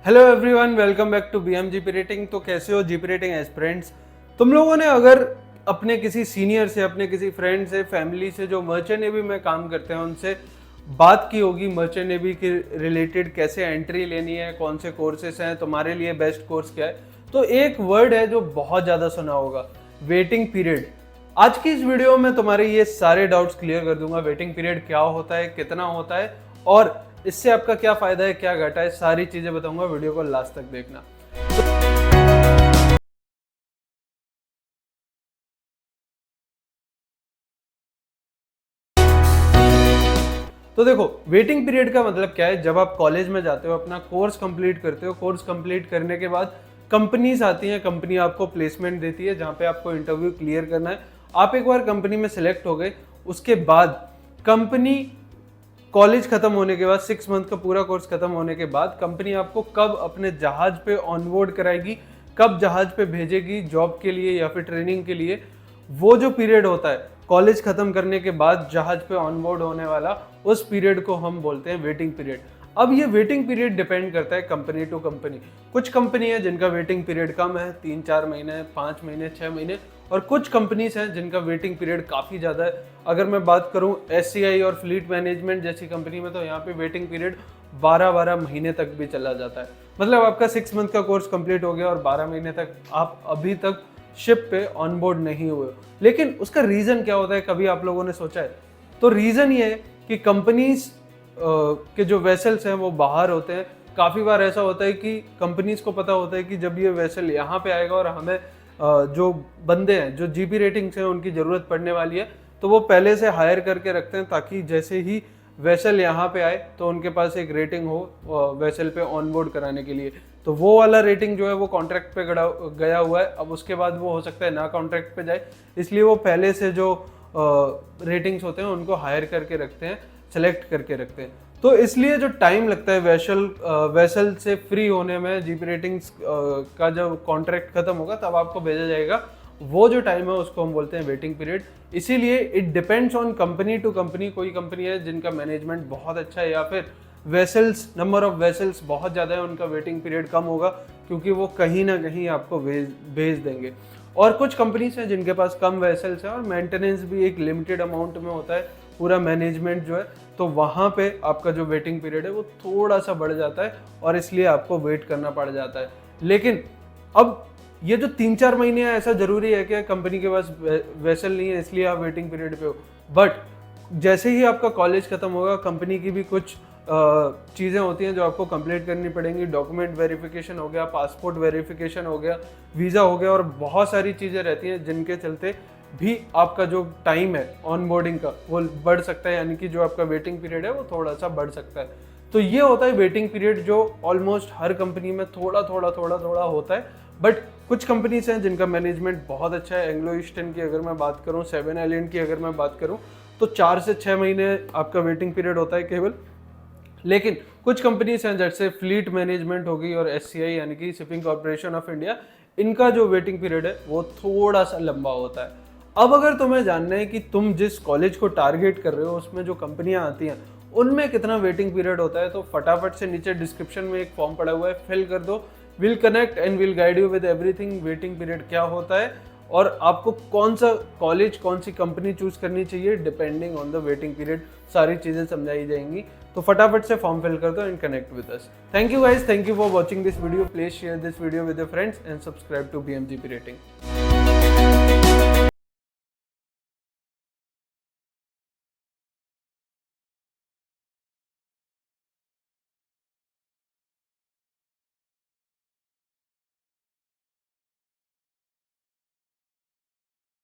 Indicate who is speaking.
Speaker 1: Hello everyone, welcome back to BMGP rating. तो कैसे हो जीपी रेटिंग एस्पिरेंट्स? तुम लोगों ने अगर अपने किसी सीनियर से, अपने किसी फ्रेंड से, फैमिली से जो मर्चेंट नेवी में काम करते हैं उनसे बात की होगी मर्चेंट नेवी के रिलेटेड, कैसे एंट्री लेनी है, कौन से कोर्सेस हैं, तुम्हारे लिए बेस्ट कोर्स क्या है। तो एक वर्ड है जो बहुत ज़्यादा सुना होगा, वेटिंग पीरियड। आज की इस वीडियो में तुम्हारे ये सारे डाउट्स क्लियर कर दूंगा। वेटिंग पीरियड क्या होता है, कितना होता है और इससे आपका क्या फायदा है, क्या घाटा है, सारी चीजें बताऊंगा। वीडियो को लास्ट तक देखना। तो देखो, वेटिंग पीरियड का मतलब क्या है। जब आप कॉलेज में जाते हो, अपना कोर्स कंप्लीट करते हो, कोर्स कंप्लीट करने के बाद कंपनीज आती हैं, कंपनी आपको प्लेसमेंट देती है जहां पे आपको इंटरव्यू क्लियर करना है। आप एक बार कंपनी में सिलेक्ट हो गए, उसके बाद कंपनी कॉलेज खत्म होने के बाद, 6 मंथ का पूरा कोर्स खत्म होने के बाद कंपनी आपको कब अपने जहाज पे ऑनबोर्ड कराएगी, कब जहाज पे भेजेगी जॉब के लिए या फिर ट्रेनिंग के लिए, वो जो पीरियड होता है कॉलेज खत्म करने के बाद जहाज पे ऑनबोर्ड होने वाला, उस पीरियड को हम बोलते हैं वेटिंग पीरियड। अब ये वेटिंग पीरियड डिपेंड करता है कंपनी टू कंपनी। कुछ कंपनी है जिनका वेटिंग पीरियड कम है, 3-4 महीने, 5 महीने, 6 महीने, और कुछ कंपनीज हैं जिनका वेटिंग पीरियड काफ़ी ज़्यादा है। अगर मैं बात करूं एससीआई और फ्लीट मैनेजमेंट जैसी कंपनी में, तो यहाँ पे वेटिंग पीरियड 12-12 महीने तक भी चला जाता है। मतलब आपका 6 मंथ का कोर्स कंप्लीट हो गया और 12 महीने तक आप अभी तक शिप पे ऑनबोर्ड नहीं हुए। लेकिन उसका रीज़न क्या होता है, कभी आप लोगों ने सोचा है? तो रीज़न ये है कि कंपनीज के जो वेसल्स हैं वो बाहर होते हैं। काफ़ी बार ऐसा होता है कि कंपनीज को पता होता है कि जब ये वेसल यहाँ पे आएगा और हमें जो बंदे हैं, जो जीपी रेटिंग्स हैं, उनकी ज़रूरत पड़ने वाली है, तो वो पहले से हायर करके रखते हैं ताकि जैसे ही वेसल यहाँ पे आए तो उनके पास एक रेटिंग हो वेसल पे ऑनबोर्ड कराने के लिए। तो वो वाला रेटिंग जो है वो कॉन्ट्रैक्ट पे गया हुआ है। अब उसके बाद वो हो सकता है ना कॉन्ट्रैक्ट पे जाए, इसलिए वो पहले से जो रेटिंग्स होते हैं उनको हायर करके रखते हैं, सेलेक्ट करके रखते हैं। तो इसलिए जो टाइम लगता है वेसल से फ्री होने में, जीपी रेटिंग्स का जब कॉन्ट्रैक्ट खत्म होगा तब आपको भेजा जाएगा, वो जो टाइम है उसको हम बोलते हैं वेटिंग पीरियड। इसीलिए it depends on company to company. कोई कंपनी है जिनका मैनेजमेंट बहुत अच्छा है या फिर वेसल्स, नंबर ऑफ वेसल्स बहुत ज़्यादा है, उनका वेटिंग पीरियड कम होगा क्योंकि वो कहीं ना कहीं आपको भेज देंगे। और कुछ कंपनीज हैं जिनके पास कम वेसल्स हैं और मेंटेनेंस भी एक लिमिटेड अमाउंट में होता है, पूरा मैनेजमेंट जो है, तो वहाँ पे आपका जो वेटिंग पीरियड है वो थोड़ा सा बढ़ जाता है और इसलिए आपको वेट करना पड़ जाता है। लेकिन अब ये जो 3-4 महीने हैं, ऐसा जरूरी है कि कंपनी के पास वेसल नहीं है इसलिए आप वेटिंग पीरियड पे हो। बट जैसे ही आपका कॉलेज खत्म होगा, कंपनी की भी कुछ चीज़ें होती हैं जो आपको कंप्लीट करनी पड़ेंगी। डॉक्यूमेंट वेरिफिकेशन हो गया, पासपोर्ट वेरिफिकेशन हो गया, वीज़ा हो गया, और बहुत सारी चीज़ें रहती हैं जिनके चलते भी आपका जो टाइम है ऑनबोर्डिंग का वो बढ़ सकता है, यानी कि जो आपका वेटिंग पीरियड है वो थोड़ा सा बढ़ सकता है। तो ये होता है वेटिंग पीरियड, जो ऑलमोस्ट हर कंपनी में थोड़ा थोड़ा होता है। बट कुछ कंपनीज हैं जिनका मैनेजमेंट बहुत अच्छा है। एंग्लो ईस्टर्न की अगर मैं बात करूं, 7 आइलैंड की अगर मैं बात करूं, तो 4 से 6 महीने आपका वेटिंग पीरियड होता है केवल। लेकिन कुछ कंपनीज हैं जैसे फ्लीट मैनेजमेंट होगी और एससीआई यानी कि शिपिंग कॉर्पोरेशन ऑफ इंडिया, इनका जो वेटिंग पीरियड है वो थोड़ा सा लंबा होता है। अब अगर तुम्हें जानना है कि तुम जिस कॉलेज को टारगेट कर रहे हो उसमें जो कंपनियां आती हैं उनमें कितना वेटिंग पीरियड होता है, तो फटाफट से नीचे डिस्क्रिप्शन में एक फॉर्म पड़ा हुआ है, फिल कर दो। Will connect and will guide you with everything. Waiting period क्या होता है और आपको कौन सा कॉलेज, कौन सी कंपनी चूज करनी चाहिए depending on the waiting period, सारी चीजें समझाई जाएंगी। तो फटाफट से फॉर्म फिल कर दो and connect with us. Thank you guys, thank you for watching this video. Please share this video with your friends and subscribe to BMGP rating.